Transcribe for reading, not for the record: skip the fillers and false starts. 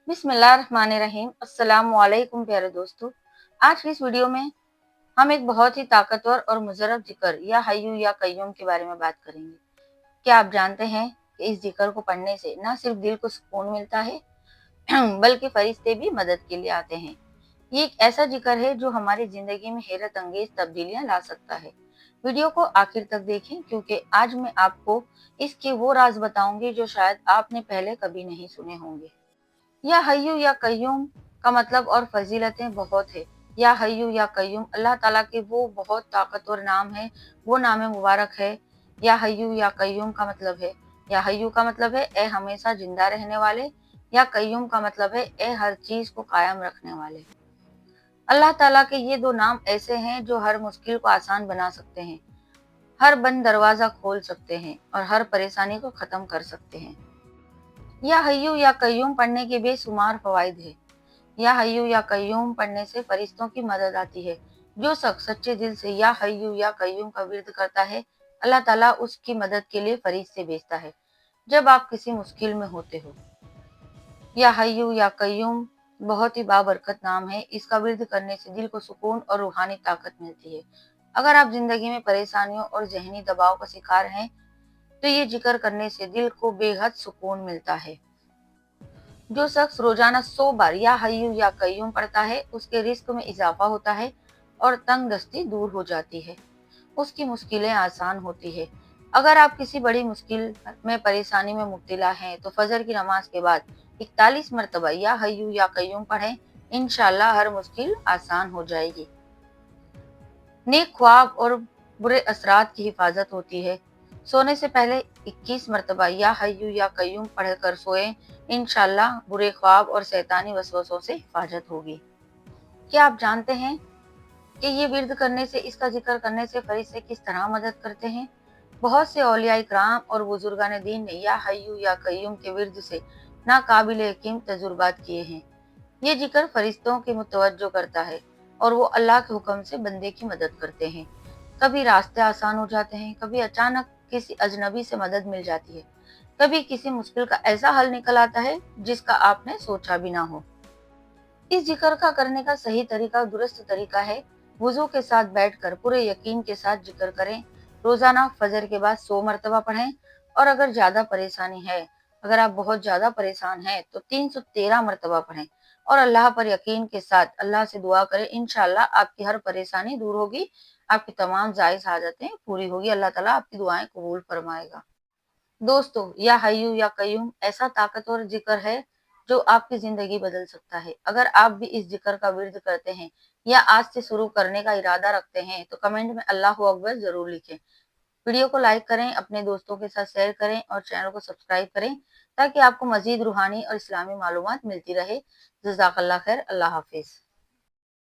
बिस्मिल्लाहिर्रहमानिर्रहीम। अस्सलाम वालेकुम प्यारे दोस्तों। आज की इस वीडियो में हम एक बहुत ही ताकतवर और मुजरब जिक्र या हय्यू या कय्यूम के बारे में बात करेंगे। क्या आप जानते हैं कि इस जिक्र को पढ़ने से न सिर्फ दिल को सुकून मिलता है बल्कि फरिश्ते भी मदद के लिए आते हैं। ये एक ऐसा जिक्र है जो हमारी जिंदगी में हैरत अंगेज तब्दीलियां ला सकता है। वीडियो को आखिर तक देखें क्योंकि आज मैं आपको इसके वो राज बताऊंगी जो शायद आपने पहले कभी नहीं सुने होंगे। या हय्यू या कय्यूम का मतलब और फजीलतें बहुत है। या हय्यू या कय्यूम अल्लाह ताला के वो बहुत ताकतवर नाम है, वो नाम मुबारक है। या हय्यू या कय्यूम का मतलब है, या हय्यू का मतलब है ए हमेशा जिंदा रहने वाले, या कय्यूम का मतलब है ए हर चीज को कायम रखने वाले। अल्लाह ताला के ये दो नाम ऐसे हैं जो हर मुश्किल को आसान बना सकते हैं, हर बंद दरवाजा खोल सकते हैं और हर परेशानी को खत्म कर सकते हैं। या हय्यू या कय्यूम पढ़ने के बेशुमार फवाइद है। या हय्यू या कय्यूम पढ़ने से फरिश्तों की मदद आती है। जो शख्स सच्चे दिल से या हय्यू या कय्यूम का विर्द करता है, अल्लाह ताला उसकी मदद के लिए फरिश्ते भेजता है जब आप किसी मुश्किल में होते हो। या हय्यू या कय्यूम बहुत ही बाबरकत नाम है। इसका विर्द करने से दिल को सुकून और रूहानी ताकत मिलती है। अगर आप जिंदगी में परेशानियों और जहनी दबाव का शिकार हैं, तो ये जिक्र करने से दिल को बेहद सुकून मिलता है। जो शख्स रोजाना 100 बार या हय्यू या कय्यूम पढ़ता है, उसके रिस्क में इजाफा होता है और तंगदस्ती दूर हो जाती है, उसकी मुश्किलें आसान होती है। अगर आप किसी बड़ी मुश्किल में परेशानी में मुब्तला हैं, तो फजर की नमाज के बाद 41 मरतबा या हय्यू या कय्यूम पढ़ें। इंशाल्लाह हर मुश्किल आसान हो जाएगी। नेक ख्वाब और बुरे असरात की हिफाजत होती है। सोने से पहले 21 मरतबा या हय्यू या कय्यूम पढ़कर सोएं। इंशाल्लाह बुरे ख्वाब और शैतानी वसवसों से हिफाजत होगी। क्या आप जानते हैं कि ये विर्द करने से, इसका जिक्र करने से फरिश्ते किस तरह मदद करते हैं? बहुत से औलिया इकराम और बुजुर्गान दीन ने या हय्यू या कय्यूम के विर्द से नाकाबिल यकीन तजुर्बात किए हैं। ये जिक्र फरिश्तों की मुतवज्जो करता है और वो अल्लाह के हुक्म से बंदे की मदद करते हैं। कभी रास्ते आसान हो जाते हैं, कभी अचानक किसी अजनबी से मदद मिल जाती है, कभी किसी मुश्किल का ऐसा हल निकल आता है जिसका आपने सोचा भी ना हो। इस जिक्र का करने का सही तरीका, दुरुस्त तरीका है वुजू के साथ बैठकर पूरे यकीन के साथ जिक्र करें। रोजाना फजर के बाद 100 मरतबा पढ़ें। और अगर ज्यादा परेशानी है, अगर आप बहुत ज्यादा परेशान हैं, तो 313 मरतबा पढ़ें और अल्लाह पर यकीन के साथ अल्लाह से दुआ करें। इंशाल्लाह आपकी हर परेशानी दूर होगी, आपकी तमाम जायज हाजतें पूरी होगी। अल्लाह ताला आपकी दुआएं कबूल फरमाएगा। दोस्तों, या हय्यू या कय्यूम ऐसा ताकतवर जिक्र है जो आपकी जिंदगी बदल सकता है। अगर आप भी इस जिक्र का विर्द करते हैं या आज से शुरू करने का इरादा रखते हैं, तो कमेंट में अल्लाहू अकबर जरूर लिखें। वीडियो को लाइक करें, अपने दोस्तों के साथ शेयर करें और चैनल को सब्सक्राइब करें ताकि आपको मजीद रूहानी और इस्लामी मालूमात मिलती रहे। जज़ाकल्लाह खैर। अल्लाह हाफिज।